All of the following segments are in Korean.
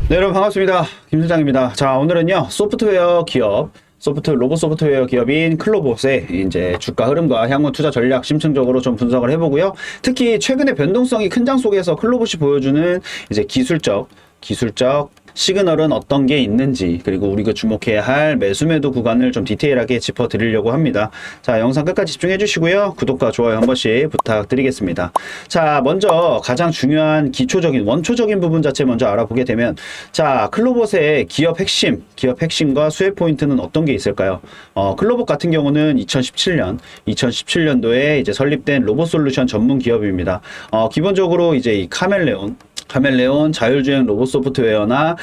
네, 여러분 반갑습니다. 김 실장입니다. 자, 오늘은요, 소프트웨어 기업, 로봇 소프트웨어 기업인 클로봇의 이제 주가 흐름과 향후 투자 전략 심층적으로 좀 분석을 해보고요. 특히 최근의 변동성이 큰 장 속에서 클로봇이 보여주는 이제 기술적 시그널은 어떤 게 있는지, 그리고 우리가 주목해야 할 매수 매도 구간을 좀 디테일하게 짚어드리려고 합니다. 자, 영상 끝까지 집중해 주시고요. 구독과 좋아요 한 번씩 부탁드리겠습니다. 자, 먼저 가장 중요한 기초적인 원초적인 부분 자체 먼저 알아보게 되면, 자, 클로봇의 기업 핵심과 수혜 포인트는 어떤 게 있을까요? 클로봇 같은 경우는 2017년도에 이제 설립된 로봇 솔루션 전문 기업입니다. 기본적으로 이제 이 카멜레온 자율주행 로봇 소프트웨어나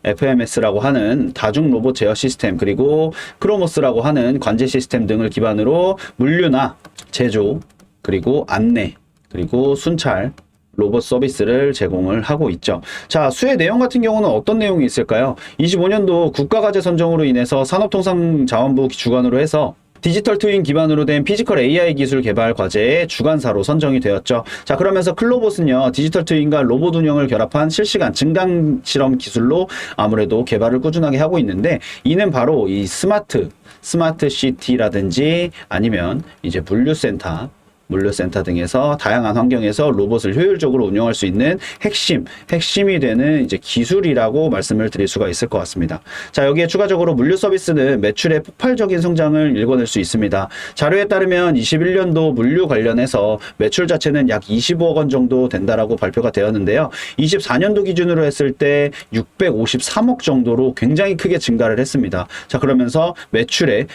FMS라고 하는 다중 로봇 제어 시스템, 그리고 크로모스라고 하는 관제 시스템 등을 기반으로 물류나 제조, 그리고 안내, 그리고 순찰 로봇 서비스를 제공을 하고 있죠. 자, 수혜 내용 같은 경우는 어떤 내용이 있을까요? 25년도 국가과제 선정으로 인해서 산업통상자원부 주관으로 해서 디지털 트윈 기반으로 된 피지컬 AI 기술 개발 과제의 주관사로 선정이 되었죠. 자, 그러면서 클로봇은요, 디지털 트윈과 로봇 운영을 결합한 실시간 증강 실험 기술로 아무래도 개발을 꾸준하게 하고 있는데, 이는 바로 이 스마트 시티라든지 아니면 이제 물류센터 등에서 다양한 환경에서 로봇을 효율적으로 운영할 수 있는 핵심이 되는 이제 기술이라고 말씀을 드릴 수가 있을 것 같습니다. 자, 여기에 추가적으로 물류 서비스는 매출의 폭발적인 성장을 일궈낼 수 있습니다. 자료에 따르면 21년도 물류 관련해서 매출 자체는 약 25억 원 정도 된다라고 발표가 되었는데요. 24년도 기준으로 했을 때 653억 정도로 굉장히 크게 증가를 했습니다. 자, 그러면서 매출의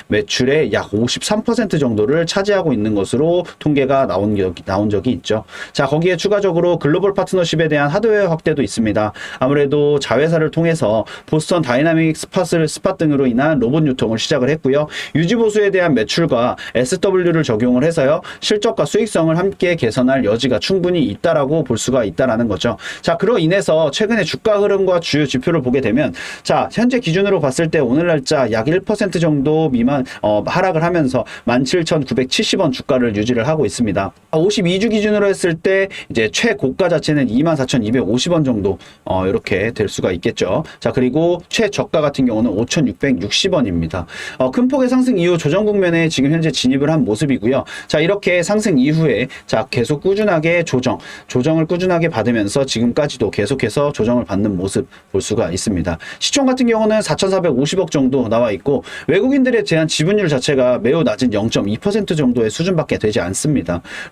약 53% 정도를 차지하고 있는 것으로 통계가 나온 적이 있죠. 자, 거기에 추가적으로 글로벌 파트너십에 대한 하드웨어 확대도 있습니다. 아무래도 자회사를 통해서 보스턴 다이나믹 스팟 등으로 인한 로봇 유통을 시작을 했고요. 유지보수에 대한 매출과 SW를 적용을 해서요, 실적과 수익성을 함께 개선할 여지가 충분히 있다라고 볼 수가 있다라는 거죠. 자, 그로 인해서 최근의 주가 흐름과 주요 지표를 보게 되면, 자, 현재 기준으로 봤을 때 오늘 날짜 약 1% 정도 미만 하락을 하면서 17,970원 주가를 유지를 하고 있습니다. 52주 기준으로 했을 때 이제 최고가 자체는 24,250원 정도 이렇게 될 수가 있겠죠. 자, 그리고 최저가 같은 경우는 5,660원입니다. 큰 폭의 상승 이후 조정 국면에 지금 현재 진입을 한 모습이고요. 자, 이렇게 상승 이후에 자, 계속 꾸준하게 조정을 꾸준하게 받으면서 지금까지도 계속해서 조정을 받는 모습 볼 수가 있습니다. 시총 같은 경우는 4,450억 정도 나와 있고, 외국인들에 대한 지분율 자체가 매우 낮은 0.2% 정도의 수준밖에 되지 않습니다.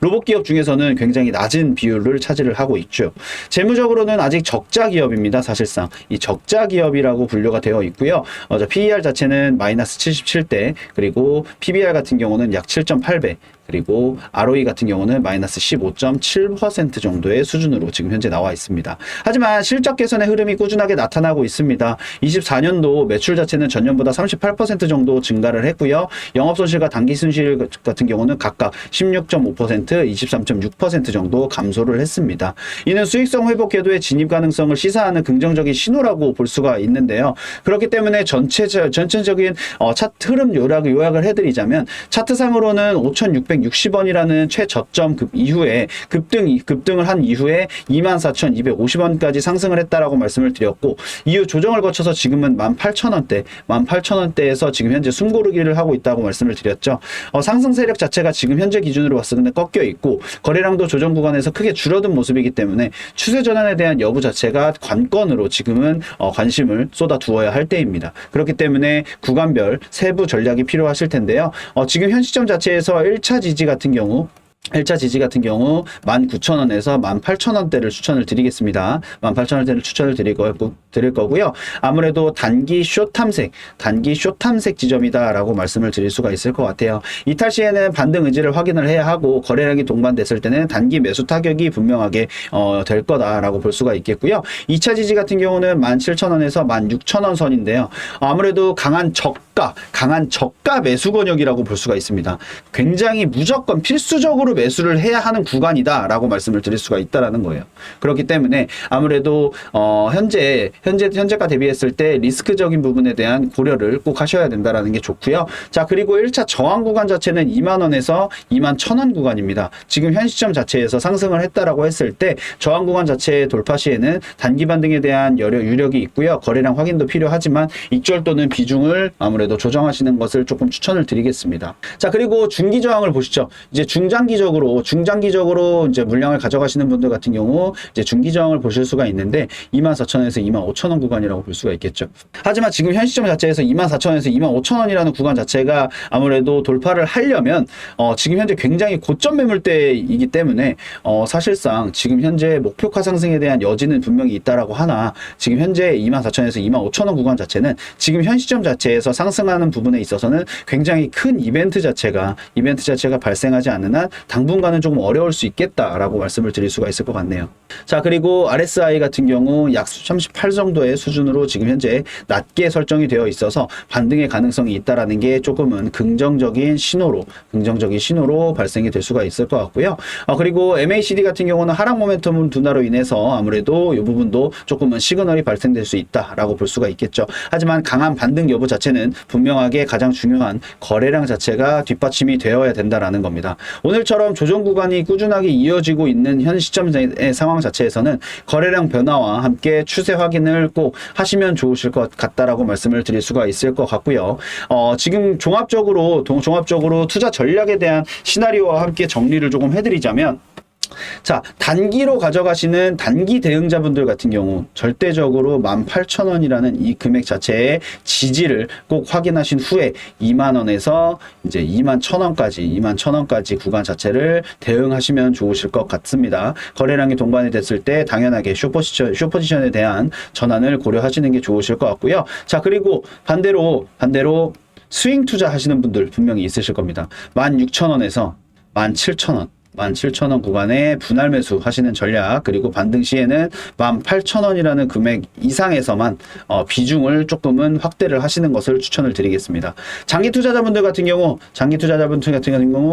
로봇 기업 중에서는 굉장히 낮은 비율을 차지를 하고 있죠. 재무적으로는 아직 적자 기업입니다. 사실상 이 적자 기업이라고 분류가 되어 있고요. PER 자체는 마이너스 77대, 그리고 PBR 같은 경우는 약 7.8배, 그리고 ROE 같은 경우는 마이너스 15.7% 정도의 수준으로 지금 현재 나와 있습니다. 하지만 실적 개선의 흐름이 꾸준하게 나타나고 있습니다. 24년도 매출 자체는 전년보다 38% 정도 증가를 했고요. 영업손실과 당기순실 같은 경우는 각각 16.5%, 23.6% 정도 감소를 했습니다. 이는 수익성 회복 궤도의 진입 가능성을 시사하는 긍정적인 신호라고 볼 수가 있는데요. 그렇기 때문에 전체적인 차트 흐름 요약을 해드리자면, 차트상으로는 5,660원이라는 최저점 이후에 급등을 한 이후에 24,250원까지 상승을 했다라고 말씀을 드렸고, 이후 조정을 거쳐서 지금은 18,000원대에서 지금 현재 숨고르기를 하고 있다고 말씀을 드렸죠. 상승 세력 자체가 지금 현재 기준으로 봤을 때 꺾여 있고, 거래량도 조정 구간에서 크게 줄어든 모습이기 때문에 추세 전환에 대한 여부 자체가 관건으로 지금은 관심을 쏟아 두어야 할 때입니다. 그렇기 때문에 구간별 세부 전략이 필요하실 텐데요. 지금 현 시점 자체에서 1차 지지 같은 경우 19,000원에서 18,000원대를 추천을 드리겠습니다. 18,000원대를 추천을 드릴 거고요. 아무래도 단기 숏 탐색 지점이다라고 말씀을 드릴 수가 있을 것 같아요. 이탈 시에는 반등 의지를 확인을 해야 하고, 거래량이 동반됐을 때는 단기 매수 타격이 분명하게 될 거다라고 볼 수가 있겠고요. 2차 지지 같은 경우는 17,000원에서 16,000원 선인데요. 아무래도 강한 강한 저가 매수 권역이라고 볼 수가 있습니다. 굉장히 무조건 필수적으로 매수를 해야 하는 구간이다라고 말씀을 드릴 수가 있다라는 거예요. 그렇기 때문에 아무래도 현재가 대비했을 때 리스크적인 부분에 대한 고려를 꼭 하셔야 된다라는 게 좋고요. 자, 그리고 1차 저항 구간 자체는 2만 원에서 2만 1,000원 구간입니다. 지금 현 시점 자체에서 상승을 했다라고 했을 때 저항 구간 자체의 돌파 시에는 단기 반등에 대한 유력이 있고요. 거래량 확인도 필요하지만 익절도는 비중을 아무래도 조정하시는 것을 조금 추천을 드리겠습니다. 자, 그리고 중기 저항을 보시죠. 이제 중장기적으로 이제 물량을 가져가시는 분들 같은 경우 이제 중기 저항을 보실 수가 있는데 24,000원에서 25,000원 구간이라고 볼 수가 있겠죠. 하지만 지금 현 시점 자체에서 24,000원에서 25,000원이라는 구간 자체가 아무래도 돌파를 하려면 지금 현재 굉장히 고점 매물대이기 때문에 사실상 지금 현재 목표가 상승에 대한 여지는 분명히 있다라고 하나 지금 현재 24,000원에서 25,000원 구간 자체는 지금 현 시점 자체에서 상승하는 부분에 있어서는 굉장히 큰 이벤트 자체가 발생하지 않는 한 당분간은 조금 어려울 수 있겠다라고 말씀을 드릴 수가 있을 것 같네요. 자, 그리고 RSI 같은 경우 약 38 정도의 수준으로 지금 현재 낮게 설정이 되어 있어서 반등의 가능성이 있다라는 게 조금은 긍정적인 신호로 발생이 될 수가 있을 것 같고요. 그리고 MACD 같은 경우는 하락 모멘텀 둔화로 인해서 아무래도 이 부분도 조금은 시그널이 발생될 수 있다라고 볼 수가 있겠죠. 하지만 강한 반등 여부 자체는 분명하게 가장 중요한 거래량 자체가 뒷받침이 되어야 된다라는 겁니다. 오늘처럼 조정 구간이 꾸준하게 이어지고 있는 현 시점의 상황 자체에서는 거래량 변화와 함께 추세 확인을 꼭 하시면 좋으실 것 같다라고 말씀을 드릴 수가 있을 것 같고요. 지금 종합적으로 투자 전략에 대한 시나리오와 함께 정리를 조금 해드리자면, 자, 단기로 가져가시는 단기 대응자분들 같은 경우 절대적으로 18,000원이라는 이 금액 자체의 지지를 꼭 확인하신 후에 2만원에서 이제 21,000원까지 구간 자체를 대응하시면 좋으실 것 같습니다. 거래량이 동반이 됐을 때 당연하게 숏포지션에 대한 전환을 고려하시는 게 좋으실 것 같고요. 자, 그리고 반대로 스윙 투자 하시는 분들 분명히 있으실 겁니다. 16,000원에서 17,000원 구간에 분할 매수 하시는 전략, 그리고 반등 시에는 18,000원이라는 금액 이상에서만 비중을 조금은 확대를 하시는 것을 추천을 드리겠습니다. 장기 투자자분들 같은 경우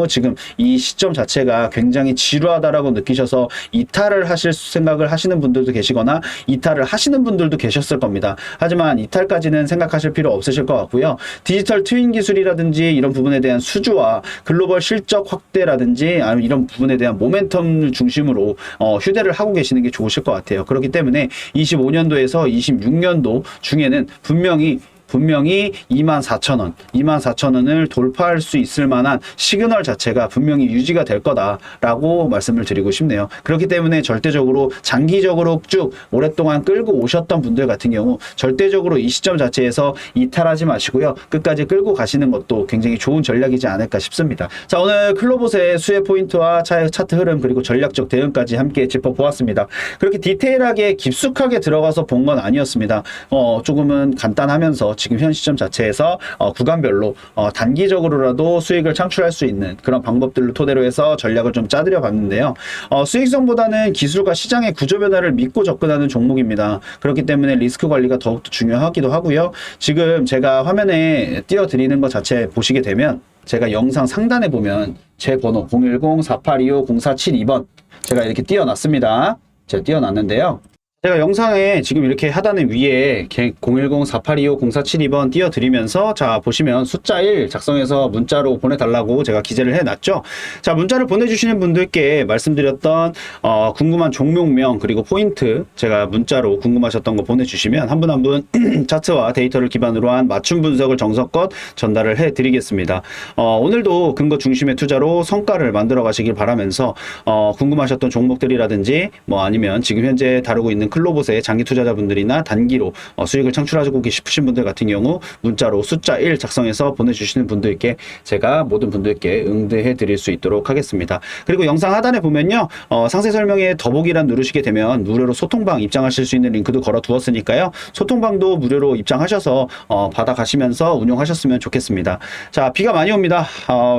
지금 이 시점 자체가 굉장히 지루하다라고 느끼셔서 이탈을 하실 생각을 하시는 분들도 계시거나 이탈을 하시는 분들도 계셨을 겁니다. 하지만 이탈까지는 생각하실 필요 없으실 것 같고요. 디지털 트윈 기술이라든지 이런 부분에 대한 수주와 글로벌 실적 확대라든지 아니면 이런 부분에 대한 모멘텀을 중심으로 휴대를 하고 계시는 게 좋으실 것 같아요. 그렇기 때문에 25년도에서 26년도 중에는 분명히 24,000원을 돌파할 수 있을 만한 시그널 자체가 분명히 유지가 될 거다라고 말씀을 드리고 싶네요. 그렇기 때문에 절대적으로 장기적으로 쭉 오랫동안 끌고 오셨던 분들 같은 경우 절대적으로 이 시점 자체에서 이탈하지 마시고요. 끝까지 끌고 가시는 것도 굉장히 좋은 전략이지 않을까 싶습니다. 자, 오늘 클로봇의 수혜 포인트와 차트 흐름 그리고 전략적 대응까지 함께 짚어보았습니다. 그렇게 디테일하게 깊숙하게 들어가서 본 건 아니었습니다. 조금은 간단하면서 지금 현 시점 자체에서 구간별로 단기적으로라도 수익을 창출할 수 있는 그런 방법들을 토대로 해서 전략을 좀 짜드려 봤는데요. 수익성보다는 기술과 시장의 구조 변화를 믿고 접근하는 종목입니다. 그렇기 때문에 리스크 관리가 더욱더 중요하기도 하고요. 지금 제가 화면에 띄워드리는 것 자체 보시게 되면 제가 영상 상단에 보면 제 번호 010-4825-0472번 제가 이렇게 띄워놨습니다. 제가 띄워놨는데요. 제가 영상에 지금 이렇게 하단에 위에 010-4825-0472번 띄워드리면서 자, 보시면 숫자 1 작성해서 문자로 보내달라고 제가 기재를 해놨죠. 자, 문자를 보내주시는 분들께 말씀드렸던 궁금한 종목명 그리고 포인트 제가 문자로 궁금하셨던 거 보내주시면 한 분 한 분 차트와 데이터를 기반으로 한 맞춤 분석을 정석껏 전달을 해드리겠습니다. 오늘도 근거 중심의 투자로 성과를 만들어 가시길 바라면서 궁금하셨던 종목들이라든지 뭐 아니면 지금 현재 다루고 있는 클로봇의 장기 투자자분들이나 단기로 수익을 창출하고 싶으신 분들 같은 경우 문자로 숫자 1 작성해서 보내주시는 분들께 제가 모든 분들께 응대해 드릴 수 있도록 하겠습니다. 그리고 영상 하단에 보면요, 상세 설명에 더보기란 누르시게 되면 무료로 소통방 입장하실 수 있는 링크도 걸어 두었으니까요. 소통방도 무료로 입장하셔서 받아가시면서 운용하셨으면 좋겠습니다. 자, 비가 많이 옵니다.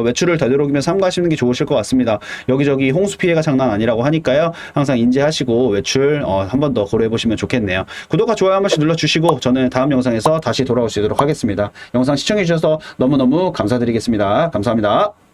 외출을 되도록이면 삼가하시는 게 좋으실 것 같습니다. 여기저기 홍수 피해가 장난 아니라고 하니까요. 항상 인지하시고 외출 한 번 더 고려해 보시면 좋겠네요. 구독과 좋아요 한 번씩 눌러주시고 저는 다음 영상에서 다시 돌아올 수 있도록 하겠습니다. 영상 시청해 주셔서 너무너무 감사드리겠습니다. 감사합니다.